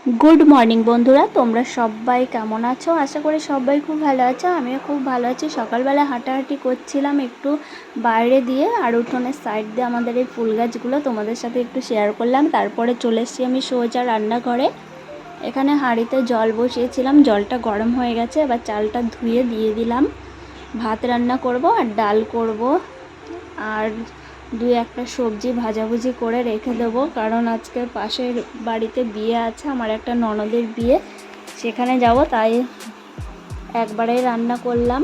Good morning বন্ধুরা, তোমরা সবাই কেমন আছো? আশা করি সবাই খুব ভালো আছো। আমিও খুব ভালো আছি। সকালবেলা হাঁটাহাঁটি করছিলাম একটু বাইরে দিয়ে, আর উঠোনের সাইড দিয়ে আমাদের এই ফুল গাছগুলো তোমাদের সাথে একটু শেয়ার করলাম। তারপরে চলে এসেছি আমি সোজা রান্নাঘরে। এখানে হাঁড়িতে জল বসিয়েছিলাম, জলটা গরম হয়ে গেছে। এবার চালটা ধুয়ে দিয়ে দিলাম। ভাত রান্না করব আর ডাল করব, আর দুই একটা সবজি ভাজাভুজি করে রেখে দেবো, কারণ আজকে পাশের বাড়িতে বিয়ে আছে, আমার একটা ননদের বিয়ে, সেখানে যাব। তাই একবারেই রান্না করলাম,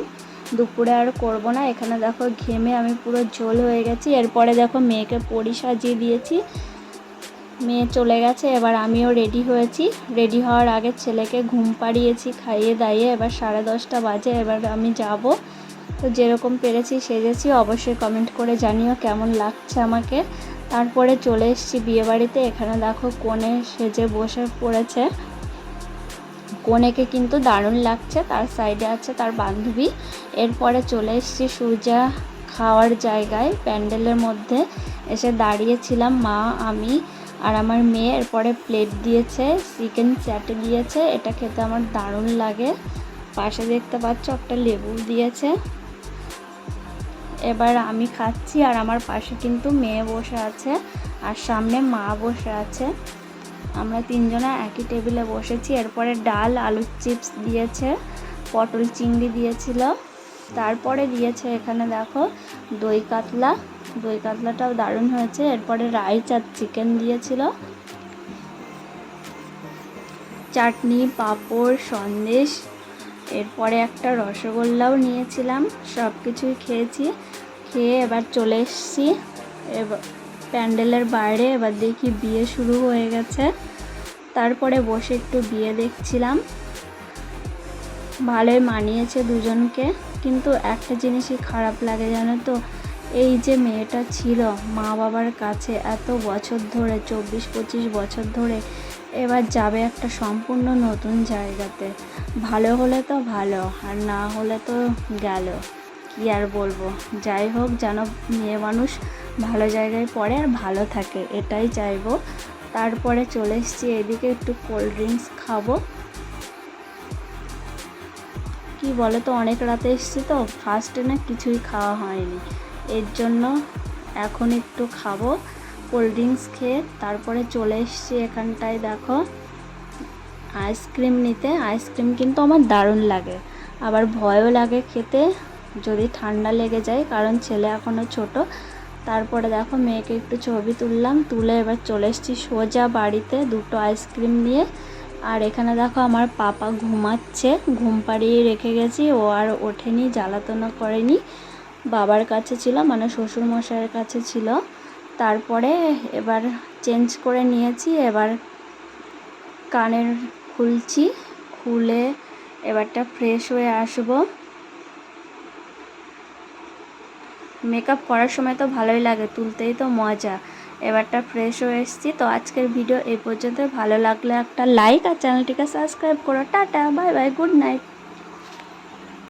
দুপুরে আর করব না। এখানে দেখো ঘেমে আমি পুরো ঝোল হয়ে গেছি। এরপরে দেখো মেয়েকে পরি সাজিয়ে দিয়েছি, মেয়ে চলে গেছে। এবার আমিও রেডি হয়েছি। রেডি হওয়ার আগে ছেলেকে ঘুম পাড়িয়েছি, খাইয়ে দাইয়ে এবার 10:30 বাজে। এবার আমি যাব। তো যেরকম পেরেছি সেজেছি, অবশ্যই কমেন্ট করে জানিও কেমন লাগছে আমাকে। তারপরে চলে এসেছি বিয়েবাড়িতে। এখানে দেখো কনে সেজে বসে পড়েছে, কনেকে কিন্তু দারুণ লাগছে। তার সাইডে আছে তার বান্ধবী। এরপরে চলে এসেছি সূর্যা খাওয়ার জায়গায়, প্যান্ডেলের মধ্যে এসে দাঁড়িয়েছিলাম মা, আমি আর আমার মেয়ে। এরপরে প্লেট দিয়েছে, চিকেন চাটে দিয়েছে, এটা খেতে আমার দারুণ লাগে। পাশে দেখতে পাচ্ছ একটা লেবু দিয়েছে। এবার আমি খাচ্ছি, আর আমার পাশে কিন্তু মেয়ে বসে আছে, আর সামনে মা বসে আছে। আমরা তিনজনা একই টেবিলে বসেছি। এরপরে ডাল, আলুর চিপস দিয়েছে, পটল চিংড়ি দিয়েছিল। তারপরে দিয়েছে এখানে দেখো দই কাতলা, দই কাতলাটাও দারুণ হয়েছে। এরপরে রাইস আর চিকেন দিয়েছিল, চাটনি, পাঁপড়, সন্দেশ। এরপরে একটা রসগোল্লাও নিয়েছিলাম। সব কিছুই খেয়েছি। খেয়ে এবার চলে এসেছি এবার প্যান্ডেলের বাইরে। এবার দেখি বিয়ে শুরু হয়ে গেছে। তারপরে বসে একটু বিয়ে দেখছিলাম। ভালোই মানিয়েছে দুজনকে, কিন্তু একটা জিনিসই খারাপ লাগে জানো তো, এই যে মেয়েটা ছিল মা বাবার কাছে এত বছর ধরে, 24-25 বছর ধরে, এবার যাবে একটা সম্পূর্ণ নতুন জায়গাতে। ভালো হলে তো ভালো, আর না হলে তো গেল, কি আর বলবো। যাই হোক, যেন মেয়ে মানুষ ভালো জায়গায় পড়ে আর ভালো থাকে, এটাই চাইবো। তারপরে চলে এসেছি এদিকে, একটু কোল্ড ড্রিঙ্কস খাবো। কি বলো তো, অনেক রাতে এসেছি তো, ফার্স্টে না কিছুই খাওয়া হয়নি, এর জন্য এখন একটু খাবো কোল্ড ড্রিঙ্কস খেয়ে। তারপরে চলে এসেছি এখানটায় দেখো আইসক্রিম নিতে। আইসক্রিম কিন্তু আমার দারুণ লাগে, আবার ভয়ও লাগে খেতে যদি ঠান্ডা লেগে যায়, কারণ ছেলে এখনও ছোট। তারপরে দেখো মেয়েকে একটু ছবি তুললাম, তুলে এবার চলে এসেছি সোজা বাড়িতে দুটো আইসক্রিম নিয়ে। আর এখানে দেখো আমার পাপা ঘুমাচ্ছে, ঘুম পাড়িয়ে রেখে গেছি, ও আর ওঠেনি, জ্বালাতনা করেনি। বাবার কাছে ছিল, মানে শ্বশুরমশাইয়ের কাছে ছিল। তারপরে এবার চেঞ্জ করে নিয়েছি, এবার কানের খুলছি, খুলে এবারটা ফ্রেশ হয়ে আসবো। মেকআপ করার সময় তো ভালোই লাগে, তুলতেই তো মজা। এবারটা ফ্রেশ হয়ে এসেছি। তো আজকের ভিডিও এই পর্যন্ত। ভালো লাগলে একটা লাইক আর চ্যানেলটিকে সাবস্ক্রাইব করো। Tata, bye bye, good night.